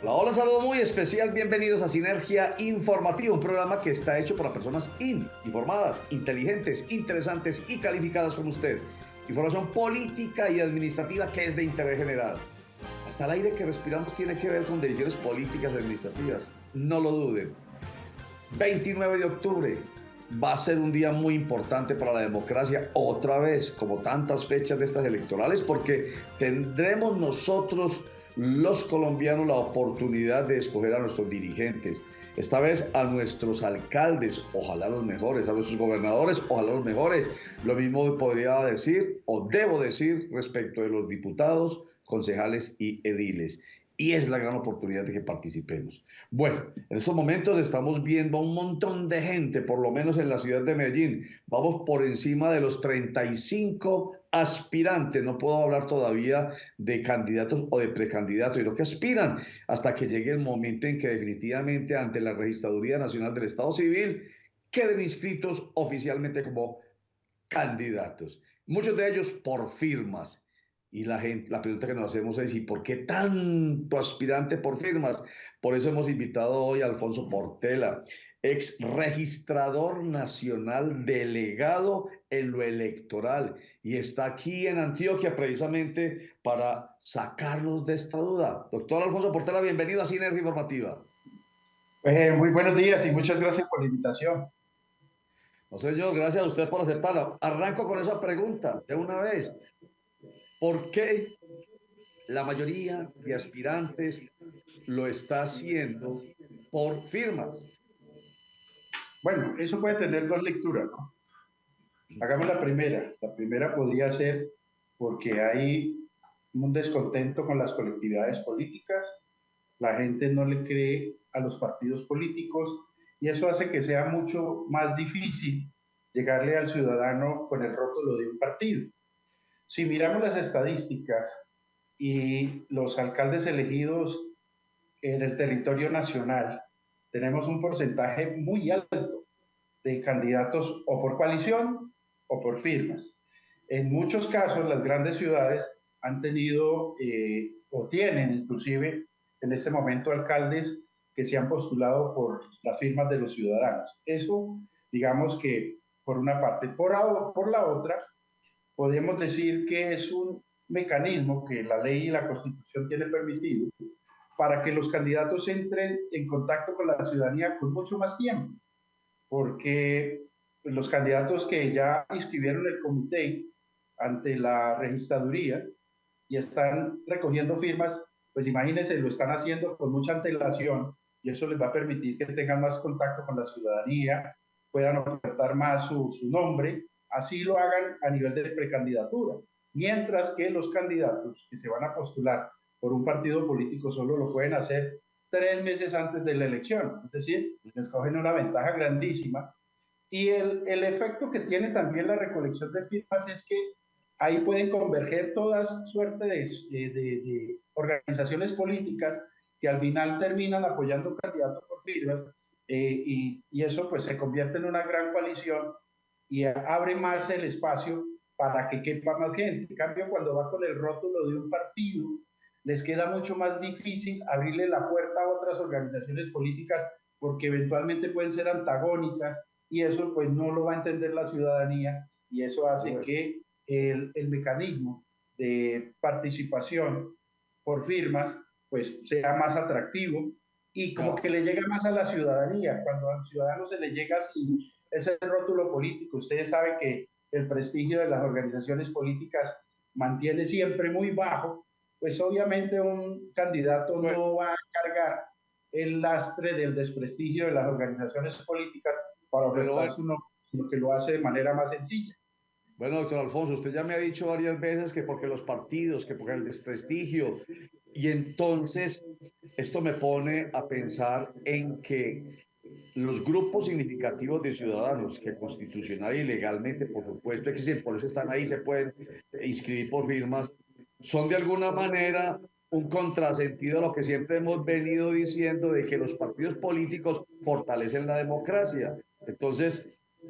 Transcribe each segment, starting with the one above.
Hola, hola, saludo muy especial. Bienvenidos a Sinergia Informativa, un programa que está hecho para personas informadas, inteligentes, interesantes y calificadas como usted. Información política y administrativa que es de interés general. Hasta el aire que respiramos tiene que ver con decisiones políticas y administrativas. No lo duden. 29 de octubre va a ser un día muy importante para la democracia, otra vez, como tantas fechas de estas electorales, porque tendremos nosotros, los colombianos, la oportunidad de escoger a nuestros dirigentes, esta vez a nuestros alcaldes, ojalá los mejores, a nuestros gobernadores, ojalá los mejores. Lo mismo podría decir, o debo decir, respecto de los diputados, concejales y ediles. Y es la gran oportunidad de que participemos. Bueno, en estos momentos estamos viendo a un montón de gente, por lo menos en la ciudad de Medellín. Vamos por encima de los 35 aspirantes. No puedo hablar todavía de candidatos o de precandidatos, y lo que aspiran hasta que llegue el momento en que definitivamente ante la Registraduría Nacional del Estado Civil queden inscritos oficialmente como candidatos. Muchos de ellos por firmas. Y la pregunta que nos hacemos es, ¿y por qué tanto aspirante por firmas? Por eso hemos invitado hoy a Alfonso Portela, ex registrador nacional delegado en lo electoral, y está aquí en Antioquia precisamente para sacarnos de esta duda. Doctor Alfonso Portela, bienvenido a Sinergia Informativa. Muy buenos días y muchas gracias por la invitación. No sé yo, gracias a usted por aceptarlo. Arranco con esa pregunta de una vez. ¿Por qué la mayoría de aspirantes lo está haciendo por firmas? Bueno, eso puede tener dos lecturas, ¿no? Hagamos la primera. La primera podría ser porque hay un descontento con las colectividades políticas, la gente no le cree a los partidos políticos y eso hace que sea mucho más difícil llegarle al ciudadano con el rótulo de un partido. Si miramos las estadísticas y los alcaldes elegidos en el territorio nacional, tenemos un porcentaje muy alto de candidatos o por coalición o por firmas. En muchos casos, las grandes ciudades han tenido o tienen inclusive en este momento alcaldes que se han postulado por las firmas de los ciudadanos. Eso, digamos que por una parte. Por la otra, podemos decir que es un mecanismo que la ley y la constitución tienen permitido para que los candidatos entren en contacto con la ciudadanía con mucho más tiempo, porque los candidatos que ya inscribieron el comité ante la registraduría y están recogiendo firmas, pues imagínense, lo están haciendo con mucha antelación y eso les va a permitir que tengan más contacto con la ciudadanía, puedan ofertar más su nombre, así lo hagan a nivel de precandidatura. Mientras que los candidatos que se van a postular por un partido político solo lo pueden hacer 3 meses antes de la elección, es decir, les cogen una ventaja grandísima. Y el efecto que tiene también la recolección de firmas es que ahí pueden converger todas suerte de organizaciones políticas que al final terminan apoyando candidatos por firmas y eso pues se convierte en una gran coalición y abre más el espacio para que quepa más gente. En cambio, cuando va con el rótulo de un partido, les queda mucho más difícil abrirle la puerta a otras organizaciones políticas porque eventualmente pueden ser antagónicas y eso pues no lo va a entender la ciudadanía y eso hace que el mecanismo de participación por firmas pues sea más atractivo y como Claro. que le llega más a la ciudadanía. Cuando al ciudadano se le llega sin ese rótulo político, ustedes saben que el prestigio de las organizaciones políticas mantiene siempre muy bajo, pues obviamente un candidato Bueno, no va a cargar el lastre del desprestigio de las organizaciones políticas para pero ofertar bueno, su nombre, sino que lo hace de manera más sencilla. bueno, doctor Alfonso, usted ya me ha dicho varias veces que porque los partidos, que porque el desprestigio, y entonces esto me pone a pensar en que los grupos significativos de ciudadanos que constitucional y legalmente, por supuesto, existen, por eso están ahí, se pueden inscribir por firmas, son de alguna manera un contrasentido a lo que siempre hemos venido diciendo de que los partidos políticos fortalecen la democracia. Entonces,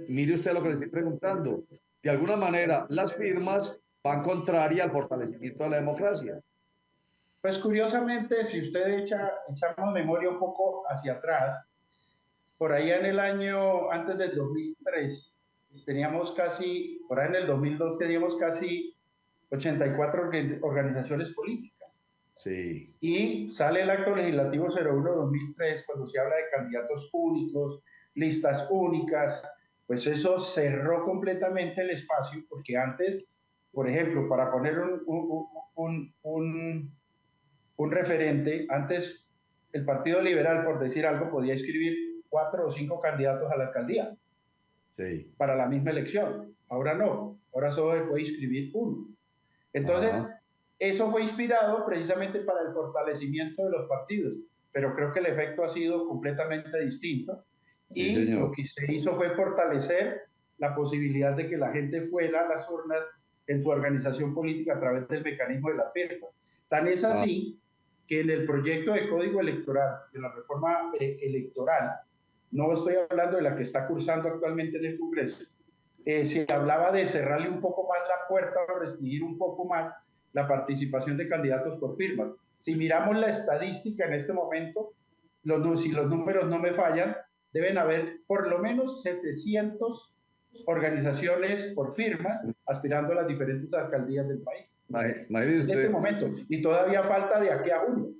mire usted lo que le estoy preguntando. De alguna manera, las firmas van contraria al fortalecimiento de la democracia. Pues curiosamente, si usted echamos memoria un poco hacia atrás, por ahí en el año antes del 2003, teníamos casi, por ahí en el 2002 teníamos casi 84 organizaciones políticas. Sí. Y sale el acto legislativo 01-2003 cuando se habla de candidatos únicos, listas únicas, pues eso cerró completamente el espacio, porque antes, por ejemplo, para poner un referente, antes el Partido Liberal, por decir algo, podía inscribir 4 o 5 candidatos a la alcaldía Sí. para la misma elección. Ahora no, ahora solo se puede inscribir uno. Entonces, eso fue inspirado precisamente para el fortalecimiento de los partidos, pero creo que el efecto ha sido completamente distinto. Sí, Y señor. lo que se hizo fue fortalecer la posibilidad de que la gente fuera a las urnas en su organización política a través del mecanismo de las firmas. Tan es así que en el proyecto de código electoral, de la reforma electoral, no estoy hablando de la que está cursando actualmente en el Congreso, se hablaba de cerrarle un poco más la puerta o restringir un poco más la participación de candidatos por firmas. Si miramos la estadística en este momento, si los números no me fallan, deben haber por lo menos 700 organizaciones por firmas aspirando a las diferentes alcaldías del país. Imagínese En este momento. Y todavía falta de aquí a junio.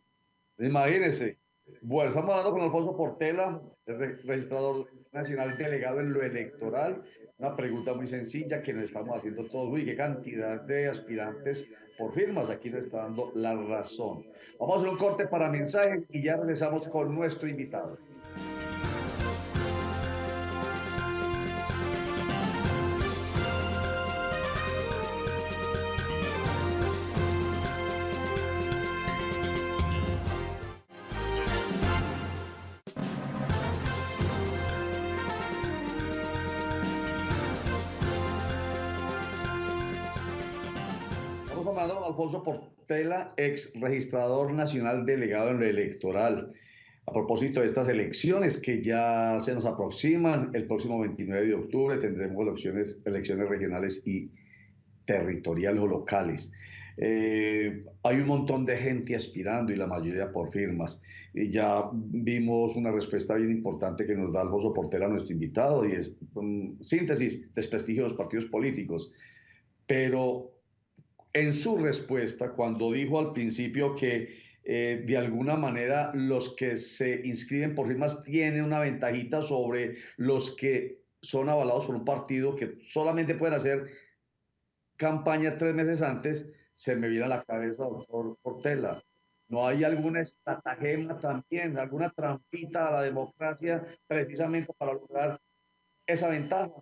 Imagínese. Bueno, estamos hablando con Alfonso Portela, registrador nacional delegado en lo electoral. Una pregunta muy sencilla que nos estamos haciendo todos. Uy, qué cantidad de aspirantes por firmas. Aquí nos está dando la razón. Vamos a hacer un corte para mensajes y ya regresamos con nuestro invitado. Alfonso Portela, ex registrador nacional delegado en lo electoral. A propósito de estas elecciones que ya se nos aproximan, el próximo 29 de octubre tendremos elecciones regionales y territoriales o locales. Hay un montón de gente aspirando y la mayoría por firmas. Y ya vimos una respuesta bien importante que nos da Alfonso Portela, nuestro invitado, y es síntesis, desprestigio de los partidos políticos. Pero en su respuesta, cuando dijo al principio que de alguna manera los que se inscriben por firmas tienen una ventajita sobre los que son avalados por un partido que solamente pueden hacer campaña 3 meses antes, se me viene a la cabeza, doctor Portela. ¿No hay alguna estratagema también, alguna trampita a la democracia precisamente para lograr esa ventaja?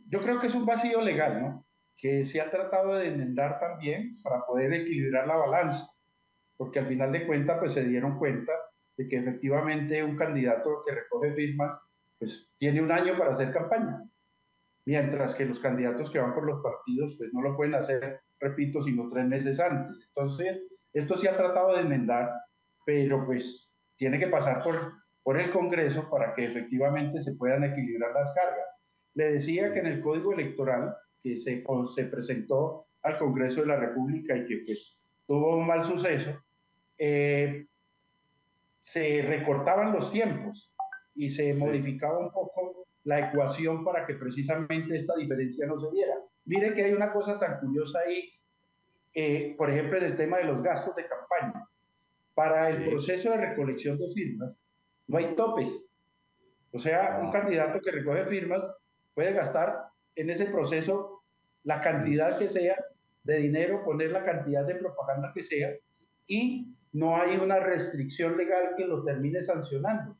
Yo creo que es un vacío legal, ¿no? Que se ha tratado de enmendar también para poder equilibrar la balanza, porque al final de cuentas pues se dieron cuenta de que efectivamente un candidato que recoge firmas pues tiene un año para hacer campaña, mientras que los candidatos que van por los partidos pues no lo pueden hacer, repito, sino 3 meses antes. Entonces, esto se ha tratado de enmendar, pero pues tiene que pasar por el Congreso para que efectivamente se puedan equilibrar las cargas. Le decía que en el Código Electoral que se presentó al Congreso de la República y que pues tuvo un mal suceso, se recortaban los tiempos y se modificaba un poco la ecuación para que precisamente esta diferencia no se diera. Mire que hay una cosa tan curiosa ahí, por ejemplo, en el tema de los gastos de campaña. Para el proceso de recolección de firmas no hay topes. O sea, un candidato que recoge firmas puede gastar en ese proceso la cantidad que sea de dinero, poner la cantidad de propaganda que sea, y no hay una restricción legal que lo termine sancionando.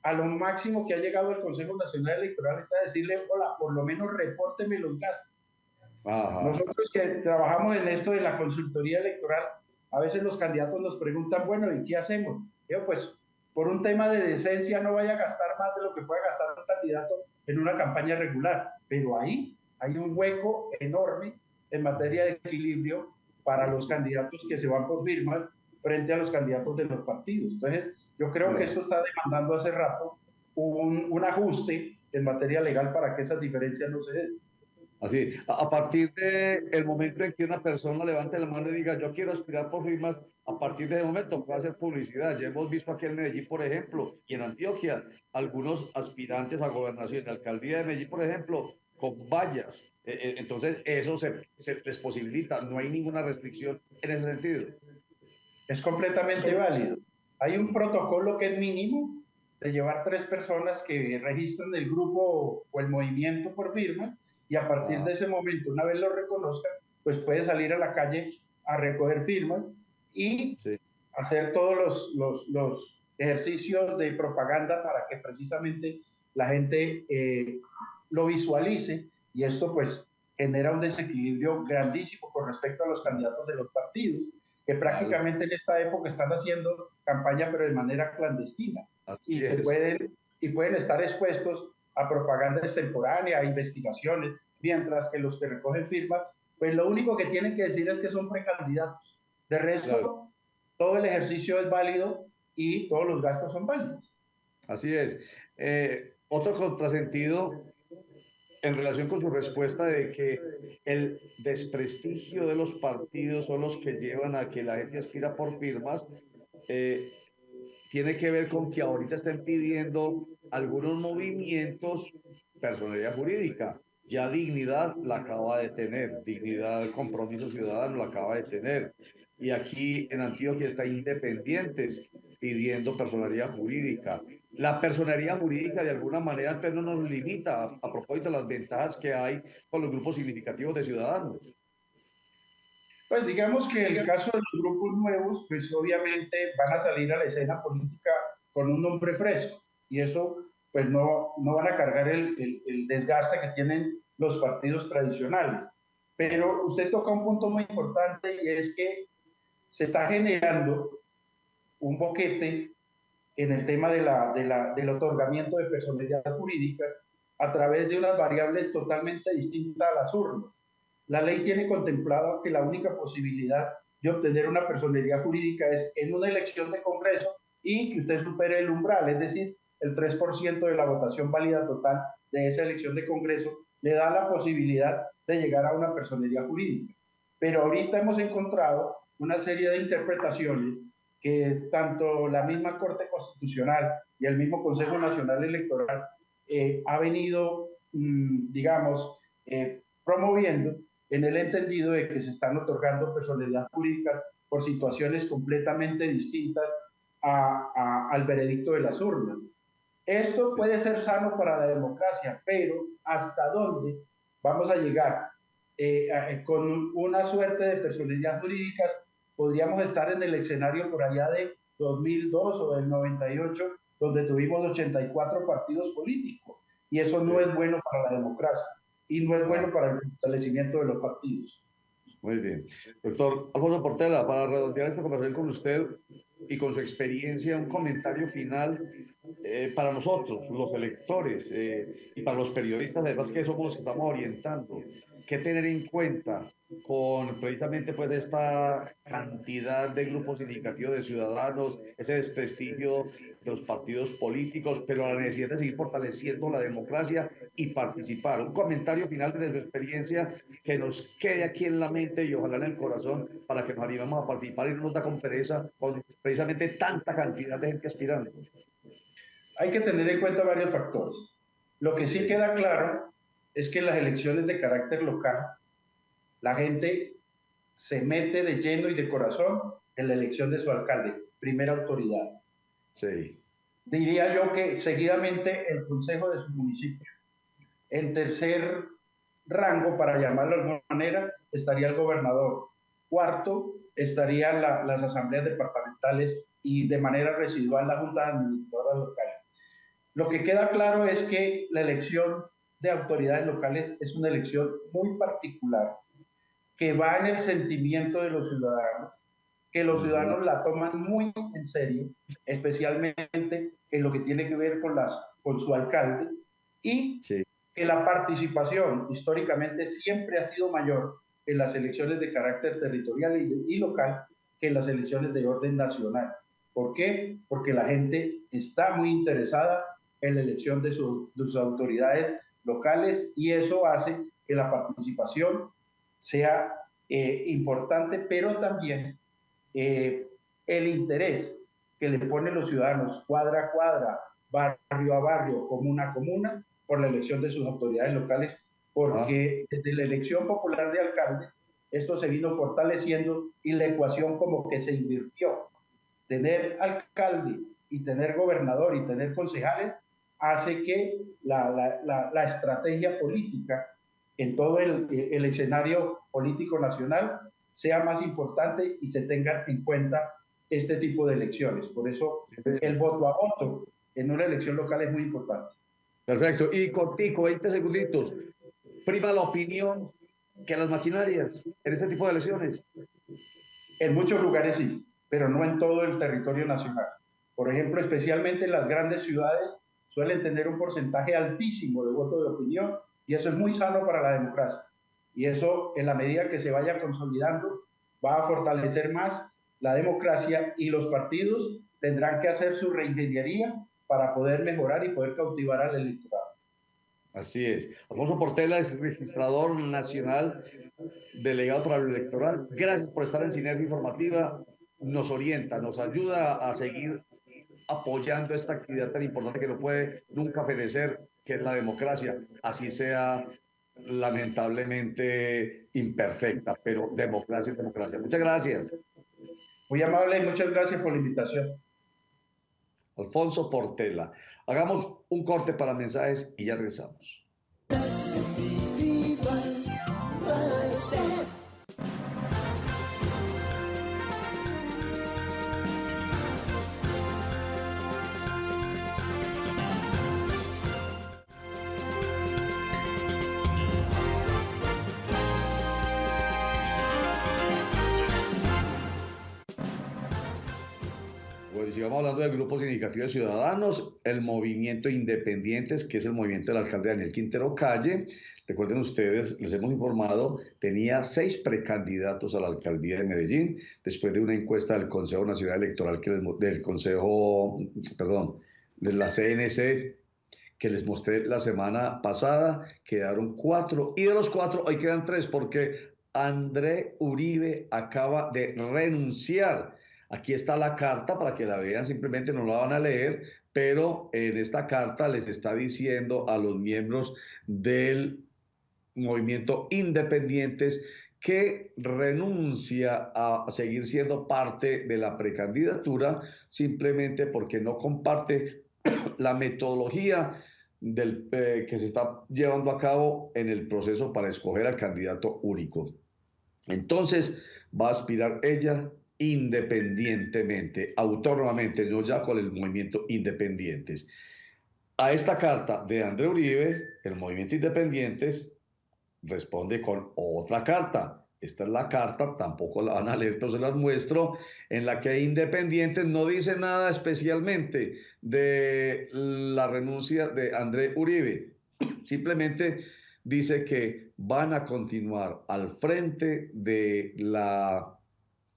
A lo máximo que ha llegado el Consejo Nacional Electoral es a decirle, hola, por lo menos repórteme los gastos. Ajá. Nosotros que trabajamos en esto de la consultoría electoral, a veces los candidatos nos preguntan, bueno, ¿y qué hacemos? Yo, pues, por un tema de decencia no vaya a gastar más de lo que puede gastar un candidato en una campaña regular, pero ahí hay un hueco enorme en materia de equilibrio para los candidatos que se van por firmas frente a los candidatos de los partidos. Entonces, yo creo que esto está demandando hace rato un ajuste en materia legal para que esas diferencias no se den. Así, a partir del momento en que una persona levante la mano y diga, yo quiero aspirar por firmas, a partir de ese momento puede hacer publicidad. Ya hemos visto aquí en Medellín, por ejemplo, y en Antioquia, algunos aspirantes a gobernación, en la alcaldía de Medellín, por ejemplo, con vallas. Entonces, eso se les posibilita, no hay ninguna restricción en ese sentido. Es completamente válido. Hay un protocolo que es mínimo de llevar 3 personas que registran el grupo o el movimiento por firmas y a partir Ah, de ese momento, una vez lo reconozcan, pues puede salir a la calle a recoger firmas y sí, hacer todos los ejercicios de propaganda para que precisamente la gente lo visualice y esto pues genera un desequilibrio grandísimo con respecto a los candidatos de los partidos que claro, prácticamente en esta época están haciendo campaña pero de manera clandestina así y que es. pueden estar expuestos a propaganda extemporánea, a investigaciones, mientras que los que recogen firmas, pues lo único que tienen que decir es que son precandidatos. De Claro. resto, todo el ejercicio es válido y todos los gastos son válidos. Así es. Otro contrasentido en relación con su respuesta de que el desprestigio de los partidos son los que llevan a que la gente aspira por firmas, eh, tiene que ver con que ahorita están pidiendo algunos movimientos personalidad jurídica. Ya Dignidad la acaba de tener, Dignidad Compromiso Ciudadano la acaba de tener. Y aquí en Antioquia está Independientes pidiendo personalidad jurídica. La personalidad jurídica de alguna manera pero no nos limita a propósito de las ventajas que hay con los grupos significativos de ciudadanos. Pues digamos que el caso de los grupos nuevos, pues obviamente van a salir a la escena política con un nombre fresco y eso pues no van a cargar el desgaste que tienen los partidos tradicionales. Pero usted toca un punto muy importante y es que se está generando un boquete en el tema del otorgamiento de personalidades jurídicas a través de unas variables totalmente distintas a las urnas. La ley tiene contemplado que la única posibilidad de obtener una personalidad jurídica es en una elección de Congreso y que usted supere el umbral, es decir, el 3% de la votación válida total de esa elección de Congreso le da la posibilidad de llegar a una personalidad jurídica. Pero ahorita hemos encontrado una serie de interpretaciones que tanto la misma Corte Constitucional y el mismo Consejo Nacional Electoral ha venido, digamos, promoviendo en el entendido de que se están otorgando personalidades jurídicas por situaciones completamente distintas al veredicto de las urnas. Esto Sí. puede ser sano para la democracia, pero ¿hasta dónde vamos a llegar? Con una suerte de personalidades jurídicas, podríamos estar en el escenario por allá de 2002 o del 98, donde tuvimos 84 partidos políticos. Y eso no Sí. es bueno para la democracia y no es Ah. bueno para el fortalecimiento de los partidos. Muy bien. Doctor Alfonso Portela, para redondear esta conversación con usted y con su experiencia, un comentario final para nosotros, los electores, y para los periodistas, además que somos los que estamos orientando, qué tener en cuenta con precisamente pues esta cantidad de grupos significativos de ciudadanos, ese desprestigio de los partidos políticos, pero la necesidad de seguir fortaleciendo la democracia y participar. Un comentario final de su experiencia que nos quede aquí en la mente y ojalá en el corazón para que nos animemos a participar y no nos da con pereza con precisamente tanta cantidad de gente aspirando. Hay que tener en cuenta varios factores. Lo que sí Sí, queda claro es que en las elecciones de carácter local, la gente se mete de lleno y de corazón en la elección de su alcalde, primera autoridad. sí, Diría yo que seguidamente el consejo de su municipio. En tercer rango, para llamarlo de alguna manera, estaría el gobernador. Cuarto, estarían las asambleas departamentales y de manera residual la junta administradora local. Lo que queda claro es que la elección de autoridades locales es una elección muy particular, que va en el sentimiento de los ciudadanos, que los ujú, ciudadanos la toman muy en serio, especialmente en lo que tiene que ver con su alcalde, y sí, que la participación históricamente siempre ha sido mayor en las elecciones de carácter territorial y local que en las elecciones de orden nacional. ¿Por qué? Porque la gente está muy interesada en la elección de sus autoridades locales y eso hace que la participación sea importante, pero también el interés que le ponen los ciudadanos cuadra a cuadra, barrio a barrio, comuna a comuna, por la elección de sus autoridades locales, porque desde la elección popular de alcaldes, esto se vino fortaleciendo y la ecuación como que se invirtió. Tener alcalde y tener gobernador y tener concejales hace que la estrategia política en todo el escenario político nacional sea más importante y se tenga en cuenta este tipo de elecciones. Por eso el voto a voto en una elección local es muy importante. Perfecto. Y cortico, 20 segunditos. Prima la opinión que las maquinarias en este tipo de elecciones. En muchos lugares sí, pero no en todo el territorio nacional. Por ejemplo, especialmente en las grandes ciudades suelen tener un porcentaje altísimo de voto de opinión y eso es muy sano para la democracia. Y eso, en la medida que se vaya consolidando, va a fortalecer más la democracia y los partidos tendrán que hacer su reingeniería para poder mejorar y poder cautivar al electorado. Así es. Alfonso Portela es registrador nacional, delegado para lo electoral. Gracias por estar en Sinergia Informativa. Nos orienta, nos ayuda a seguir apoyando esta actividad tan importante que no puede nunca perecer, que es la democracia, así sea lamentablemente imperfecta, pero democracia es democracia. Muchas gracias. Muy amable y muchas gracias por la invitación. Alfonso Portela. Hagamos un corte para mensajes y ya regresamos. Bueno, sigamos hablando del Grupo Significativo de Ciudadanos, el Movimiento Independientes, que es el movimiento del alcalde Daniel Quintero Calle. Recuerden ustedes, les hemos informado, tenía 6 precandidatos a la alcaldía de Medellín, después de una encuesta del Consejo Nacional Electoral, del Consejo, perdón, de la CNC, que les mostré la semana pasada, quedaron 4, y de los 4 hoy quedan 3, porque André Uribe acaba de renunciar. Aquí está la carta para que la vean, simplemente no la van a leer, pero en esta carta les está diciendo a los miembros del movimiento Independientes que renuncia a seguir siendo parte de la precandidatura simplemente porque no comparte la metodología que se está llevando a cabo en el proceso para escoger al candidato único. Entonces va a aspirar ella independientemente, autónomamente, no ya con el movimiento Independientes. A esta carta de André Uribe, el movimiento Independientes responde con otra carta. Esta es la carta, tampoco la van a leer, pero se las muestro, en la que Independientes no dice nada especialmente de la renuncia de André Uribe. Simplemente dice que van a continuar al frente de la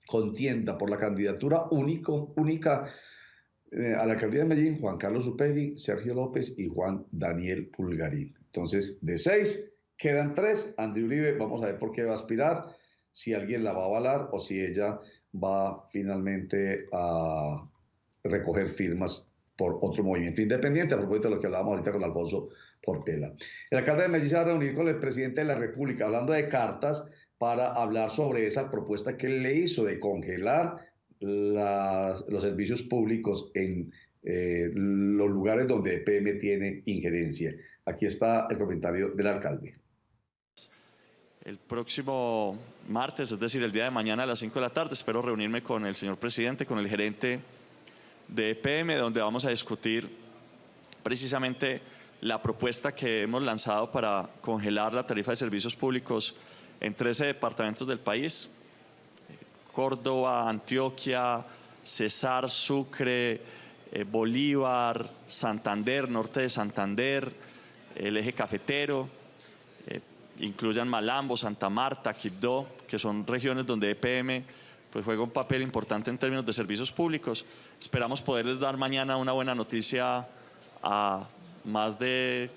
contienda por la candidatura única a la alcaldía de Medellín, Juan Carlos Upegui, Sergio López y Juan Daniel Pulgarín. Entonces, de 6, quedan 3. André Uribe, vamos a ver por qué va a aspirar, si alguien la va a avalar o si ella va finalmente a recoger firmas por otro movimiento independiente, a propósito de lo que hablábamos ahorita con Alfonso Portela. El alcalde de Medellín se va a reunir con el presidente de la República, hablando de cartas, para hablar sobre esa propuesta que él le hizo de congelar los servicios públicos en los lugares donde EPM tiene injerencia. Aquí está el comentario del alcalde. El próximo martes, es decir, el día de mañana a las 5 de la tarde, espero reunirme con el señor presidente, con el gerente de EPM, donde vamos a discutir precisamente la propuesta que hemos lanzado para congelar la tarifa de servicios públicos en 13 departamentos del país: Córdoba, Antioquia, Cesar, Sucre, Bolívar, Santander, norte de Santander, el eje cafetero, incluyan Malambo, Santa Marta, Quibdó, que son regiones donde EPM pues juega un papel importante en términos de servicios públicos. Esperamos poderles dar mañana una buena noticia a más de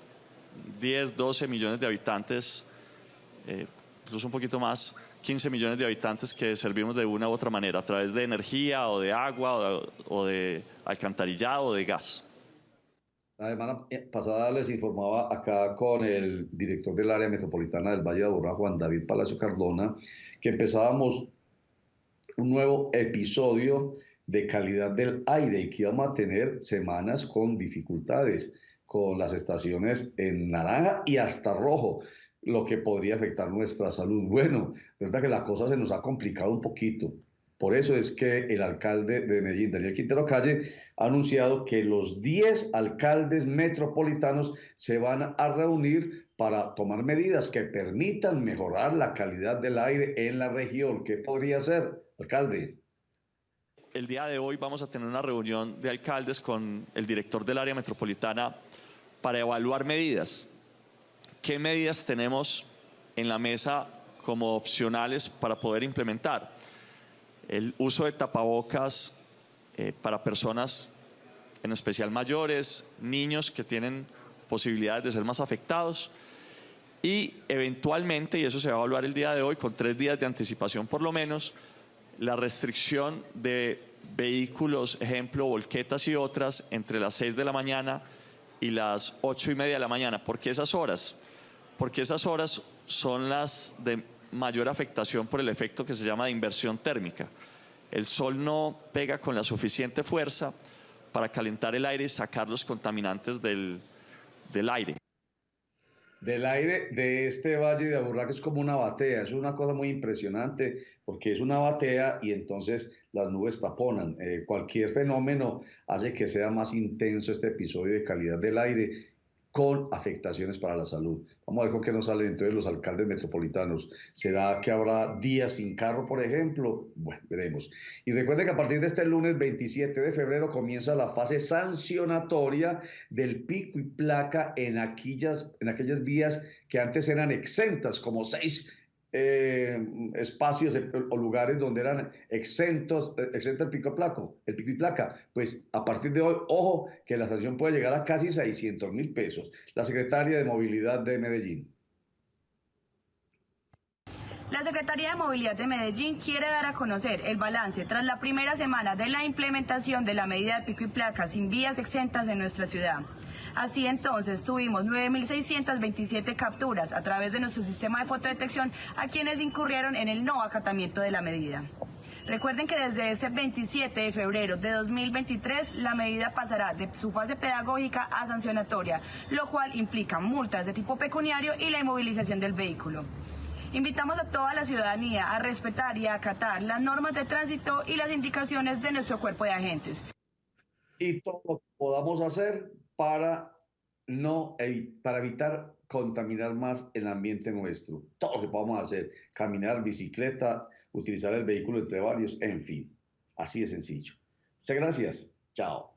10, 12 millones de habitantes incluso un poquito más, 15 millones de habitantes que servimos de una u otra manera, a través de energía o de agua o de alcantarillado o de gas. La semana pasada les informaba acá con el director del área metropolitana del Valle de Aburrá, Juan David Palacio Cardona, que empezábamos un nuevo episodio de calidad del aire y que íbamos a tener semanas con dificultades, con las estaciones en naranja y hasta rojo, lo que podría afectar nuestra salud. Bueno, es verdad que la cosa se nos ha complicado un poquito. Por eso es que el alcalde de Medellín, Daniel Quintero Calle, ha anunciado que los 10 alcaldes metropolitanos se van a reunir para tomar medidas que permitan mejorar la calidad del aire en la región. ¿Qué podría ser, alcalde? El día de hoy vamos a tener una reunión de alcaldes con el director del área metropolitana para evaluar medidas. ¿Qué medidas tenemos en la mesa como opcionales para poder implementar? El uso de tapabocas para personas, en especial mayores, niños que tienen posibilidades de ser más afectados y eventualmente, y eso se va a evaluar el día de hoy, con 3 días de anticipación por lo menos, la restricción de vehículos, ejemplo, volquetas y otras, entre las 6 de la mañana y las 8:30 de la mañana. ¿Por qué esas horas? Porque esas horas son las de mayor afectación por el efecto que se llama de inversión térmica. El sol no pega con la suficiente fuerza para calentar el aire y sacar los contaminantes del aire. Del aire de este Valle de Aburrá, que es como una batea, es una cosa muy impresionante porque es una batea y entonces las nubes taponan. Cualquier fenómeno hace que sea más intenso este episodio de calidad del aire con afectaciones para la salud. Vamos a ver con qué nos salen entonces los alcaldes metropolitanos. ¿Será que habrá días sin carro, por ejemplo? Bueno, veremos. Y recuerde que a partir de este lunes 27 de febrero comienza la fase sancionatoria del pico y placa en aquellas vías que antes eran exentas, como 6 espacios o lugares donde eran exento el pico y placa. Pues a partir de hoy, ojo, que la sanción puede llegar a casi 600.000 pesos. La secretaria de Movilidad de Medellín. La Secretaría de Movilidad de Medellín quiere dar a conocer el balance tras la primera semana de la implementación de la medida de pico y placa sin vías exentas en nuestra ciudad. Así entonces tuvimos 9.627 capturas a través de nuestro sistema de fotodetección a quienes incurrieron en el no acatamiento de la medida. Recuerden que desde ese 27 de febrero de 2023 la medida pasará de su fase pedagógica a sancionatoria, lo cual implica multas de tipo pecuniario y la inmovilización del vehículo. Invitamos a toda la ciudadanía a respetar y a acatar las normas de tránsito y las indicaciones de nuestro cuerpo de agentes. Y todo lo que podamos hacer para evitar contaminar más el ambiente nuestro. Todo lo que podamos hacer, caminar, bicicleta, utilizar el vehículo entre varios, en fin, así de sencillo. Muchas gracias. Chao.